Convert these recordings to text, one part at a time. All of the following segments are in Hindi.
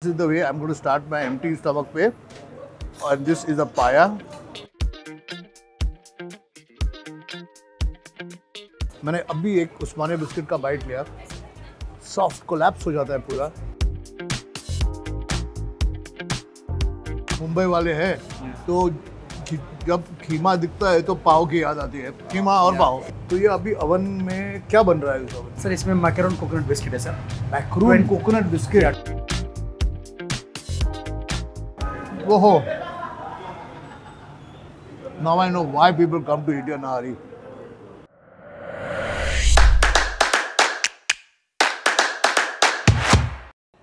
This is the way I'm going to start my empty stomach पे, and this is a paya. मैंने अभी एक उस्मानिया बिस्किट का बाइट लिया, सॉफ्ट कोलैप्स हो जाता है पूरा। मुंबई वाले हैं तो जब खीमा दिखता है तो पाव की याद आती है, खीमा और पाव। तो ये अभी ओवन में क्या बन रहा है इस ओवन? सर इसमें मैकरोन कोकोनट बिस्किट है sir. Macaroon coconut biscuit. Whoa! Now I know why people come to India Nahari.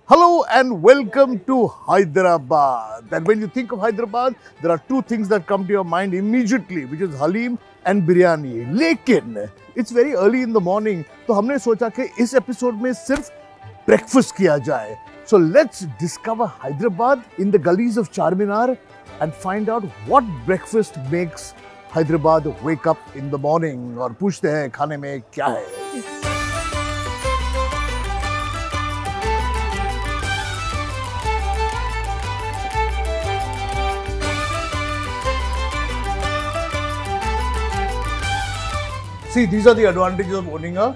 Hello and welcome to Hyderabad. And when you think of Hyderabad, there are two things that come to your mind immediately, which is Halim and biryani. लेकिन it's very early in the morning, तो हमने सोचा कि इस एपिसोड में सिर्फ ब्रेकफास्ट किया जाए. So let's discover Hyderabad in the gullies of Charminar and find out what breakfast makes Hyderabad wake up in the morning. और पूछते हैं खाने में क्या है. See, these are the advantages of owning a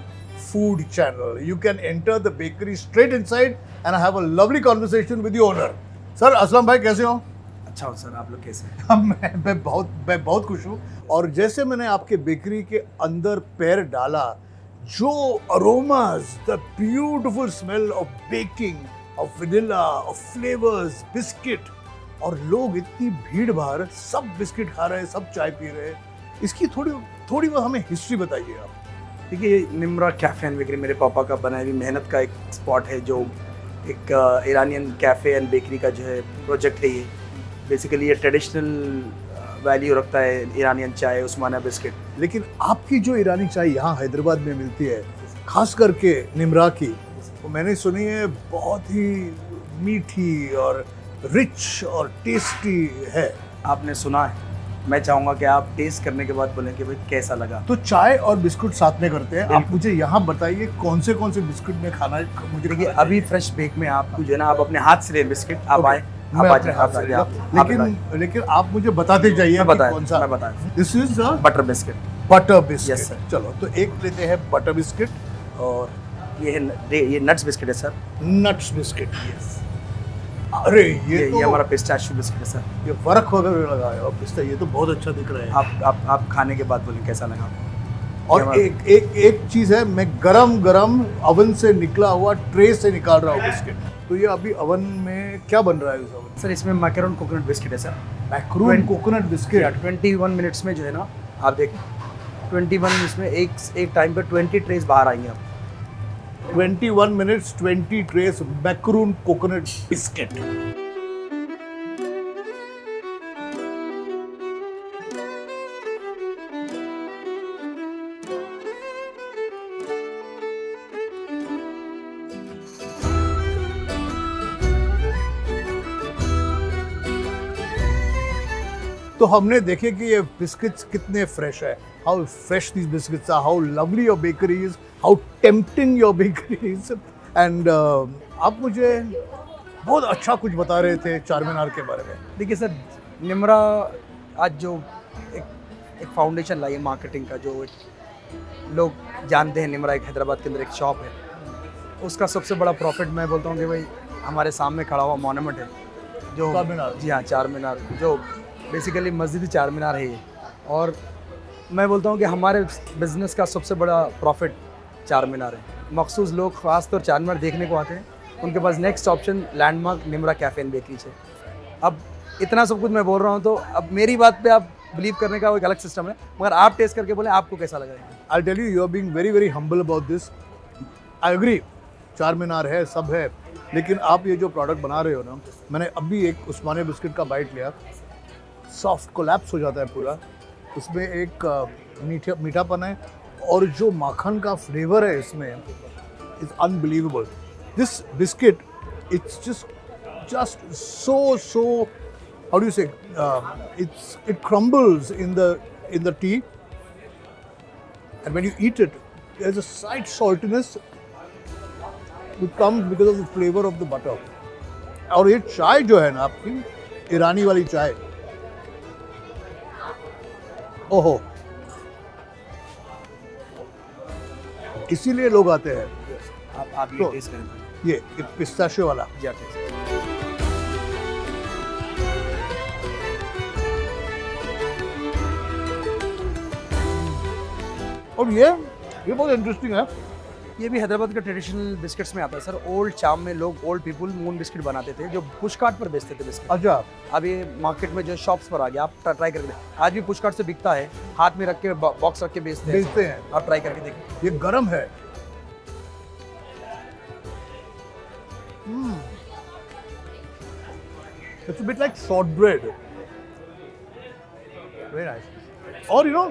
food channel. You can enter the bakery straight inside and have a lovely conversation with the owner. Sir, Aslam भाई कैसे हो? अच्छा हो सर, आप लोग कैसे हैं? मैं बहुत खुश हूँ. और जैसे मैंने आपके बेकरी के अंदर पैर डाला, जो aromas, the beautiful smell of baking, of vanilla, of flavors, biscuit, और लोग इतनी भीड़ भाड़, सब बिस्किट खा रहे हैं, सब चाय पी रहे हैं. इसकी थोड़ी हमें हिस्ट्री बताइए आप. देखिए, ये निम्रा कैफ़े एंड बेकरी मेरे पापा का बनाई हुई मेहनत का एक स्पॉट है, जो एक ईरानियन कैफ़े एंड बेकरी का जो है प्रोजेक्ट है. ये बेसिकली ये ट्रेडिशनल वैल्यू रखता है, ईरानियन चाय, उस्मानिया बिस्किट. लेकिन आपकी जो ईरानी चाय यहाँ हैदराबाद में मिलती है, खास करके निम्रा की, वो मैंने सुनी है बहुत ही मीठी और रिच और टेस्टी है. आपने सुना है, मैं चाहूँगा कि आप टेस्ट करने के बाद बोलें कि भाई कैसा लगा. तो चाय और बिस्कुट साथ में करते हैं. आप मुझे यहाँ बताइए कौन से बिस्कुट में खाना है. मुझे देखिए, अभी फ्रेश बेक में आपको जो है ना, आप अपने हाथ से ले बिस्किट. आप आए, लेकिन आप मुझे बताते जाइए कौन सा. मैं बताया, this is butter biscuit. Butter biscuit. चलो, तो एक लेते हैं बटर बिस्किट. और ये नट्स बिस्किट है सर. Nuts biscuit. यस. अरे ये हमारा पिस्ताशियो बिस्किट है सर. ये वर्क वगैरह लगा है और पिस्ता, ये तो बहुत अच्छा दिख रहा है. आप खाने के बाद बोलें कैसा लगा. और एक चीज़ है, मैं गरम ओवन से निकला हुआ ट्रे से निकाल रहा हूँ बिस्किट. तो ये अभी ओवन में क्या बन रहा है इस ओवन? सर इसमें मैकरोन कोकोनट बिस्किट है sir. Macaroon coconut biscuit. 21 minutes में जो है ना, आप देख 21 मिनट्स में एक टाइम पर 20 ट्रेस बाहर आएंगे. आप 21 minutes 20 trays macaroon coconut biscuit. तो हमने देखे कि ये बिस्किट्स कितने फ्रेश है. How fresh these biscuits are, how lovely your bakery is, how tempting your bakery is. And आप मुझे बहुत अच्छा कुछ बता रहे थे चारमीनार के बारे में. देखिए सर, निम्रा आज जो एक फाउंडेशन लाई है मार्केटिंग का, जो लोग जानते हैं. निम्रा एक हैदराबाद के अंदर एक शॉप है, उसका सबसे बड़ा प्रॉफिट मैं बोलता हूँ कि भाई हमारे सामने खड़ा हुआ मोनूमेंट है, जो चारमीनार. जी हाँ, चारमीनार, जो बेसिकली मस्जिद चारमीनार है ये. और मैं बोलता हूँ कि हमारे बिज़नेस का सबसे बड़ा प्रॉफिट चारमीनार है. मखसूस लोग ख़ास तौर चारमीनार देखने को आते हैं, उनके पास next option landmark Nimra cafe and bakery है. अब इतना सब कुछ मैं बोल रहा हूँ, तो अब मेरी बात पे आप बिलीव करने का एक अलग सिस्टम है, मगर आप टेस्ट करके बोलें आपको कैसा लगा. I tell you, are being very humble about this. I agree, Charminar है, सब है, लेकिन आप ये जो प्रोडक्ट बना रहे हो ना, मैंने अभी एक उस्मानिया बिस्किट का बाइट लिया, सॉफ्ट कोलैप्स हो जाता है पूरा. उसमें एक मीठापन है, और जो माखन का फ्लेवर है इसमें is unbelievable. This biscuit, it's just so how do you से, it crumbles in the tea, and when you eat it, there's a slight saltiness which comes because of the flavor of the butter. और ये चाय जो है ना आपकी ईरानी वाली चाय, ओहो, इसीलिए लोग आते हैं। आप ये टेस्ट करें। ये पिस्ताशियो वाला, जी आप टेस्ट करें। और ये बहुत इंटरेस्टिंग है। ये भी हैदराबाद के ट्रेडिशनल बिस्किट्स में आता है सर। ओल्ड चाम में लोग, ओल्ड पीपल मून बिस्किट बनाते थे जो पुश कार्ट पर बेचते थे बिस्किट। अच्छा, अब ये मार्केट में जो शॉप्स पर आ गया, आप ट्राई करके आज भी पुश कार्ट से बिकता है, हाथ में रख के बॉक्स रख के बेचते हैं। आप ट्राई करके देखिए। ये गरम है। It's a bit like shortbread. Very nice. और you know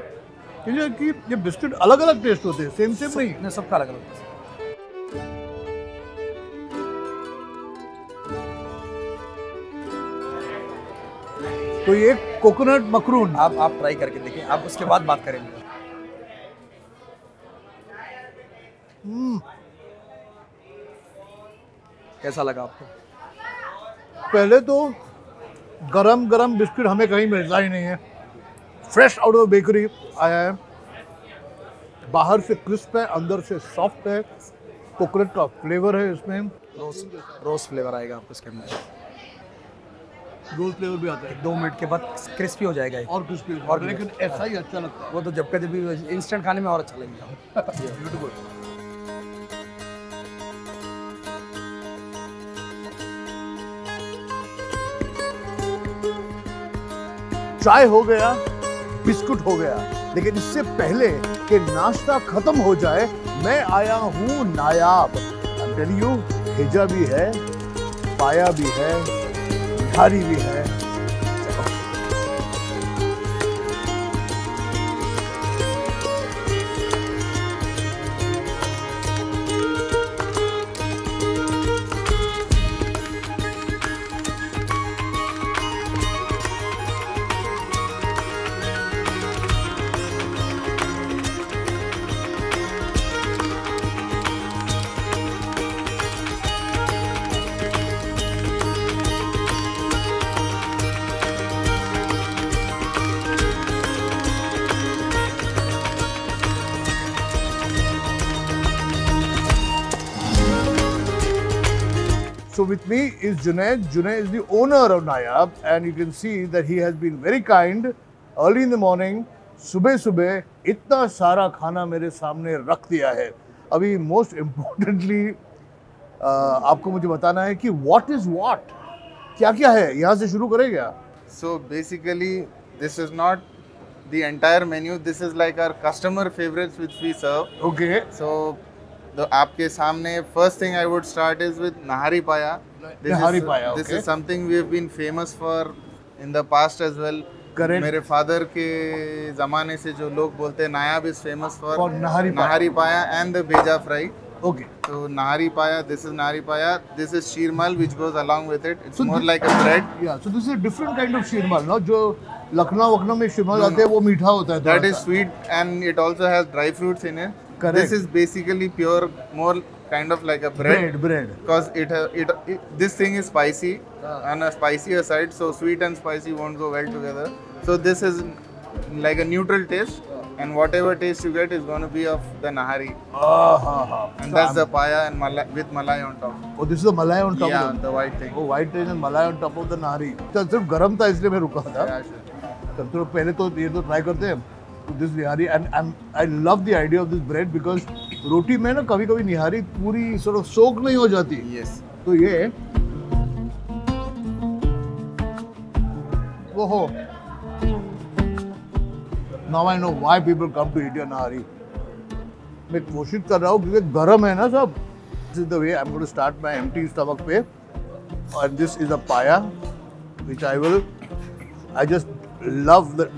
ये बिस्किट अलग अलग टेस्ट होते हैं, सेम नहीं, सबका अलग अलग। तो ये कोकोनट मखरून आप ट्राई करके देखिए, आप उसके बाद बात करेंगे। कैसा लगा आपको? पहले तो गरम गरम बिस्किट हमें कहीं मिलता ही नहीं है। फ्रेश आउट ऑफ बेकरी आया है, बाहर से क्रिस्प है, अंदर से सॉफ्ट है, कोकोनट का फ्लेवर है इसमें, रोज फ्लेवर आएगा आपको इसके अंदर। रोज फ्लेवर भी आता है। 2 मिनट के बाद क्रिस्पी हो जाएगा और क्रिस्पी और लेकिन ऐसा ही अच्छा लगता है। वो तो जब भी इंस्टेंट खाने में और अच्छा लगेगा। ब्यूटीफुल। चाय हो गया, बिस्कुट हो गया, लेकिन इससे पहले कि नाश्ता खत्म हो जाए मैं आया हूँ नायाब। I'm telling you, भेजा भी है, पाया भी है, निहारी भी है। So with me is Junaid. Junaid is the owner of Nayab, and you can see that he has been very kind. Early in the morning, सुबह इतना सारा खाना मेरे सामने रख दिया है। अभी most importantly आपको मुझे बताना है कि what is what, क्या क्या है, यहाँ से शुरू करें क्या? So basically, this is not the entire menu. This is like our customer favorites which we serve. Okay. So the आपके सामने first thing I would start is with Nahari Paya. Nahari Paya, This okay. is something we have been famous for in the past as well. Correct. मेरे father के ज़माने से जो लोग बोलते हैं नायाब is famous for Nahari Paya and the Bheja fry. Okay. So Nahari Paya, this is Nahari Paya. This is sheermal which goes along with it. It's more like a bread. Yeah. So this is a different kind of sheermal, no? जो लखनऊ में sheermal आते हैं वो मीठा होता है। That is sweet and it also has dry fruits in it. Correct. This is basically pure, more kind of like a bread. Because this thing is spicy on a spicier side, so sweet and spicy won't go well together. So this is like a neutral taste, and whatever taste you get is going to be of the Nahari. And that's the paya and with malai on top. Oh, this is the malai on top. Yeah, of the white thing. Oh, white thing and malai on top of the Nahari. तो सिर्फ गरम था इसलिए मैं रुका था। Yeah, sure. तो पहले तो ये तो ट्राई करते हैं। This nihari, and I love the idea of this bread because रोटी में ना कभी-कभी निहारी पूरी sort of soak नहीं हो जाती। Yes. तो ये वो हो। Now I know why people come to eat your nihari. मैं कोशिश कर रहा हूँ क्योंकि गरम है ना सब। This is the way I'm going to start my empty stomach पे। And this is a paya, which I just love the.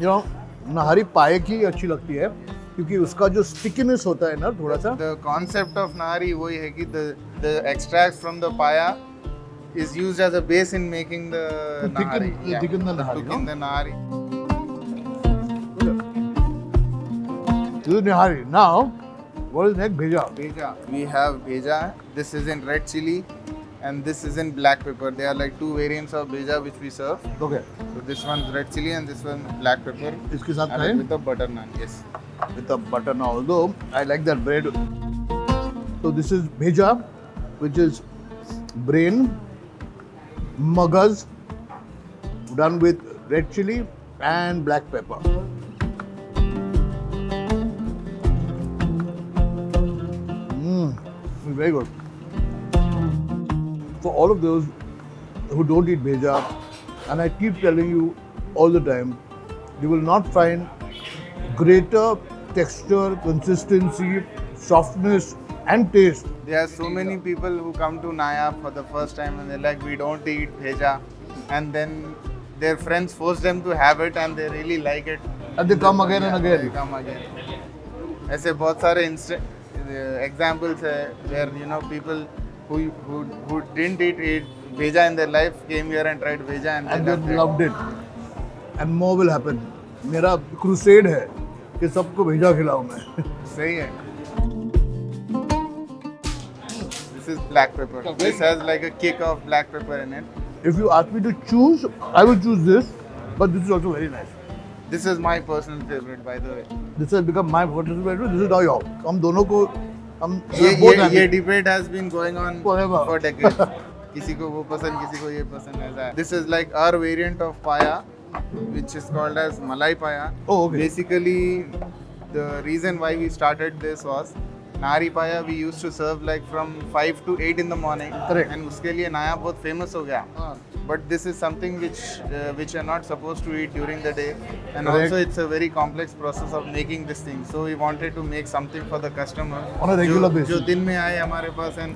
नहारी पाए की अच्छी लगती है क्योंकि उसका जो स्टिकीनेस होता है ना थोड़ा सा। The concept of nahari वही है कि the extract from the paya is used as a base in making the nahari. Thicken the nahari. Thicken the nahari. This is nihari. Now What is next? Bheja. Bheja. We have bheja. This is in red chili, and this is in black pepper. They are like two variants of bheja which we serve. Okay. So this one's red chili and this one black pepper. इसके साथ And खाएं? with the butter naan. Yes. With the butter now. Although I like that bread. So this is bheja, which is brain, magaz, done with red chili and black pepper. Very good. For all of those who don't eat bheja, and I keep telling you all the time, you will not find greater texture, consistency, softness and taste. There are so many people who come to Nayab for the first time and they're like, we don't eat bheja, and then their friends force them to have it and they really like it. And they come again and They again. come again. ऐसे बहुत सारे examples है where you know people who didn't eat bheja in their life came here and tried bheja and And they loved it. And more will happen. मेरा crusade है कि सबको भेजा खिलाऊं मैं. सही है. This is black pepper. This has like a kick of black pepper in it. If you ask me to choose, I will choose this. But this is also very nice. This is my personal favorite, by the way. This has become my personal favorite. This is now your. हम दोनों को हम ये both happy. ये debate has been going on Forever. for decades. किसी को वो पसंद, किसी को ये पसंद ऐसा है. This is like our variant of paya, which is called as malai paya. Oh, okay. Basically, the reason why we started this was Nari paya we used to serve like from 5 to 8 in the morning. Correct. And उसके लिए नया बहुत famous हो गया. But this is something which you're not supposed to eat during the day, and Correct. also it's a very complex process of making this thing. So we wanted to make something for the customer On a regular जो basis. दिन में आए हमारे पास, and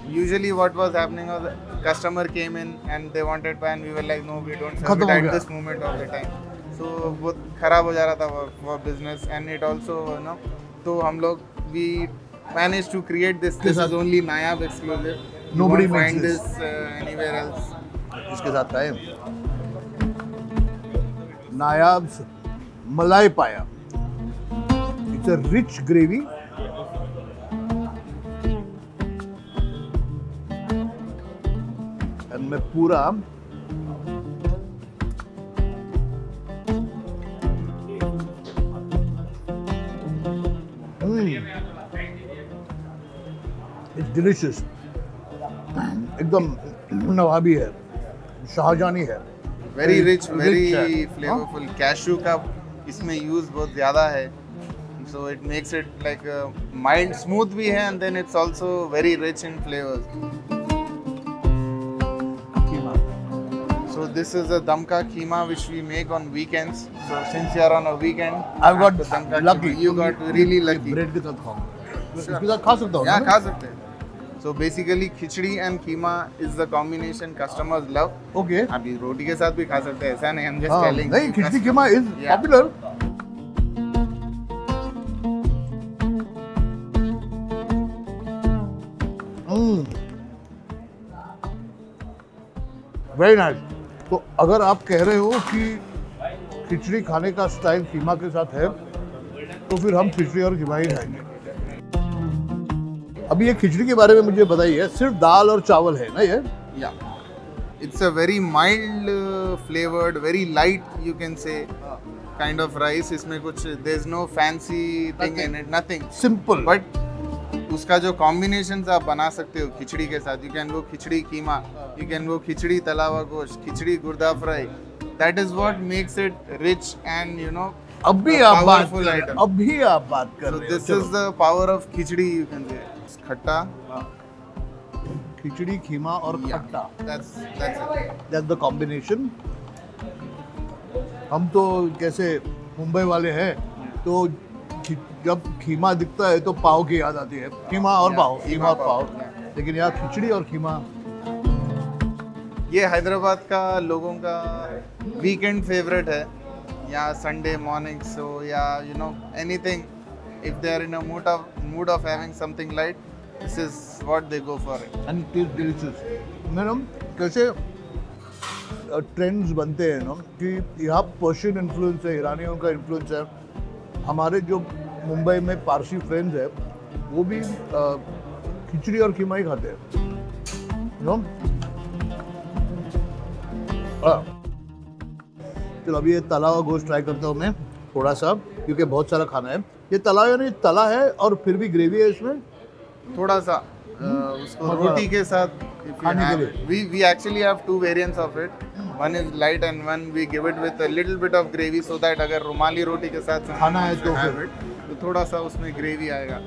usually what was happening was the customer came in and they wanted pie and we were like no, we don't serve खत्म it हो at गया. this moment of the time. So बहुत खराब हो जा रहा था for business, and it also you know, तो हम लोग we managed to create this. This is only Nayab exclusive. You Nobody won't makes find this. this anywhere else. इसके साथ खाएं. नायाब्स मलाई पाया. It's a rich gravy. And मैं पूरा It's delicious. एकदम नवाबी है, शाहजानी है. Very rich, very है. flavorful. Cashew का इसमें use बहुत ज़्यादा है. So it makes it like a mild, smooth भी है, and then it's also very rich in flavors. So this is a damka keema which we make on weekends. So since you are on a weekend, I've got the damka lucky. keema, you got really lucky. Bread के साथ खाऊंगा. इसके साथ खा सकता हूँ. Yeah, ना? खा सकते हैं. So basically khichdi and keema is the combination customers love. Okay. अभी रोटी के साथ भी खा सकते हैं, ऐसा नहीं. I'm just हाँ, telling. नहीं, खिचड़ी कीमा is Yeah. popular. Very nice. तो अगर आप कह रहे हो कि खिचड़ी खाने का स्टाइल कीमा के साथ है, तो फिर हम खिचड़ी और कीमा ही खाएंगे. अभी ये खिचड़ी के बारे में मुझे बताइए. सिर्फ दाल और चावल है ना ये? Yeah. It's a very mild flavored, very light you can say kind of rice. इसमें कुछ there's no fancy thing in it, nothing. Simple. But उसका जो combinations आप बना सकते हो खिचड़ी के साथ, you can go khichdi keema, you can go खिचड़ी तला हुआ गोश्त, खिचड़ी गुर्दा fry. That is what makes it rich and you know अभी a आप बात powerful कर रहे item. हो. अभी आप बात कर So रहे हो. this is the power of khichdi you can say. खट्टा. खिचड़ी खीमा और Yeah. खट्टा. That's it. That's the combination. हम तो कैसे मुंबई वाले हैं, तो जब खीमा दिखता है तो पाव की याद आती है. खीमा और Yeah, पाव, खीमा खीमा और पाव, पाव. लेकिन यहाँ खिचड़ी और खीमा. ये हैदराबाद का लोगों का वीकेंड फेवरेट है, या संडे मॉर्निंग सो या you know anything if they are in a mood of having something light, this is what they go for it. And it is delicious. Madam कैसे ट्रेंड्स बनते हैं ना कि यहाँ पर्शियन इन्फ्लुएंस है, ईरानियों का इन्फ्लुएंस है. हमारे जो मुंबई में पारसी फ्रेंड्स है वो भी खिचड़ी और कीमा ही खाते हैं, you know? चलो अभी ये तला हुआ गोश्त ट्राई करता हूँ मैं थोड़ा सा, क्योंकि बहुत सारा खाना है। ये तला या नहीं तला है और फिर भी ग्रेवी है इसमें थोड़ा सा उसको रोटी के साथ खाने के लिए। we actually have two variants of it. One is light and one we give it with a little bit of gravy so that अगर रुमाली रोटी के साथ खाना है तो have फिर it, तो थोड़ा सा उसमें ग्रेवी आएगा।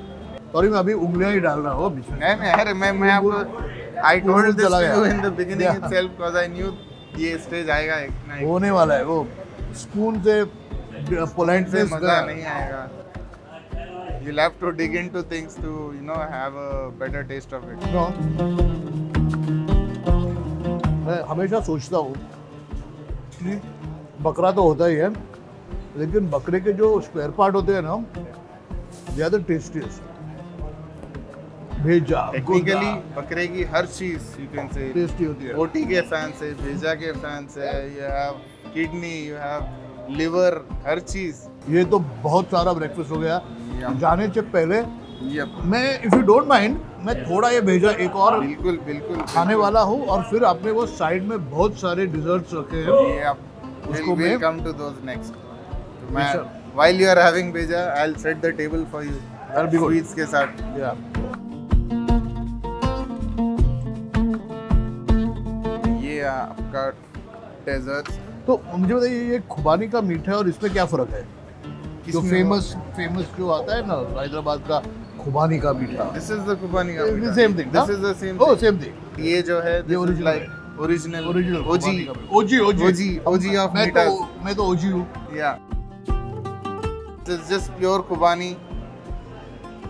सॉरी मैं अभी उंगलियां ही डाल रहा हूँ बीच में। नहीं अरे मैं आपको I told this चला to गया। you in the beginning Yeah. itself because I knew ये स्टेज आएगा एक ना एक। होने वाला है वो स्पून से से पोलाइटनेस मजा नहीं आएगा। You'll have to dig into things to have a better taste of it. मैं हमेशा सोचता हूँ कि बकरा तो होता ही है, लेकिन बकरे के जो स्पेयर पार्ट होते हैं ना, ज़्यादा टेस्टीस्ट। भेजा टेक्निकली बकरे की हर चीज you can say टेस्टी होती है। बोटी के फैन से भेजा के फैन से you have kidney you have liver हर चीज। ये तो बहुत सारा ब्रेकफास्ट हो गया। Yeah. जाने से पहले Yep. मैं इफ़ यू डोंट माइंड मैं थोड़ा ये भेजा एक और बिल्कुल बिल्कुल खाने वाला हूँ, और फिर आपने वो साइड में बहुत सारे डिजर्ट्स रखे हैं। Yep. उसको We'll मैं- come to those next. तो मैं Sure. while you are having भेजा I'll set the table for you That'll be good. sweets के साथ। या ये आपका डेजर्ट्स तो मुझे बताइए ये खुबानी का मीठा है और इसमें क्या फ़र्क है? जो फेमस जो आता है ना हैदराबाद का खुबानी का मीठा। दिस इज द कुबानी का same thing. This is the same oh same thing. ये जो है ये this is original like original original OG OG OG of मीठास। मैं तो ओजी हूँ। Yeah. This is just pure Kubani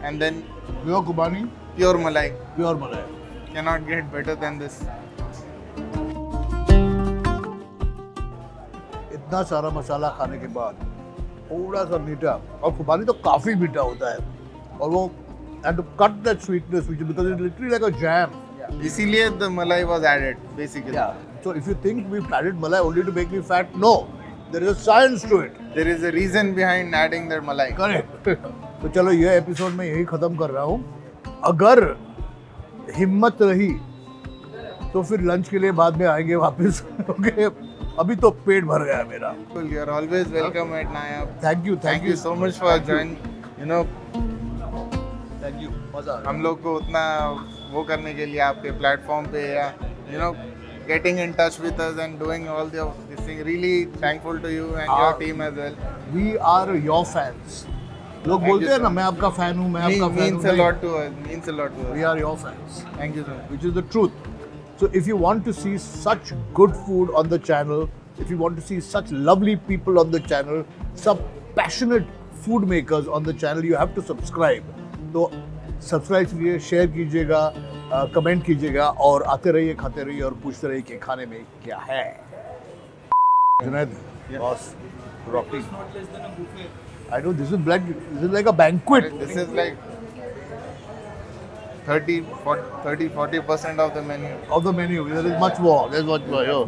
and then pure खुबानी pure Malai. प्योर मलाई। Cannot get better than this. इतना सारा मसाला खाने के बाद थोड़ा सा मीठा, और खुबानी तो काफ़ी मीठा होता है, और वो and to cut that sweetness which because it's literally like a jam. इसीलिए the Malai was added basically. Yeah. So if you think we've added malai only to make me fat, no. There is a science to it. There is a reason behind adding that Malai. Correct. तो चलो ये एपिसोड में यही खत्म कर रहा हूँ। अगर हिम्मत रही तो फिर लंच के लिए बाद में आएंगे वापस। ओके अभी तो पेट भर गया मेरा। You are always welcome at Nayab. Thank you Thank you so much for joining. You know, thank you मजा हम लोग को उतना वो करने के लिए आपके प्लेटफॉर्म पे या getting in touch with us and doing all this thing. Really thankful to you and your team as well. We are your fans. लोग Thank बोलते you हैं ना so मैं आपका फैन हूँ, मैं आपका फैन Means a हूँ। lot to us. Means a lot to us. We are your fans, Thank you so much. which is the truth. So if you want to see such good food on the channel, if you want to see such lovely people on the channel, some passionate food makers on the channel, you have to subscribe. तो सब्सक्राइब कीजिए, शेयर कीजिएगा, कमेंट कीजिएगा, और आते रहिए, खाते रहिए और पूछते रहिए कि खाने में क्या है। Junaid, boss, Rocky. I know this is like a banquet. This is like 30-40% of the menu. Of the menu. There is much more. There's much more. Yo.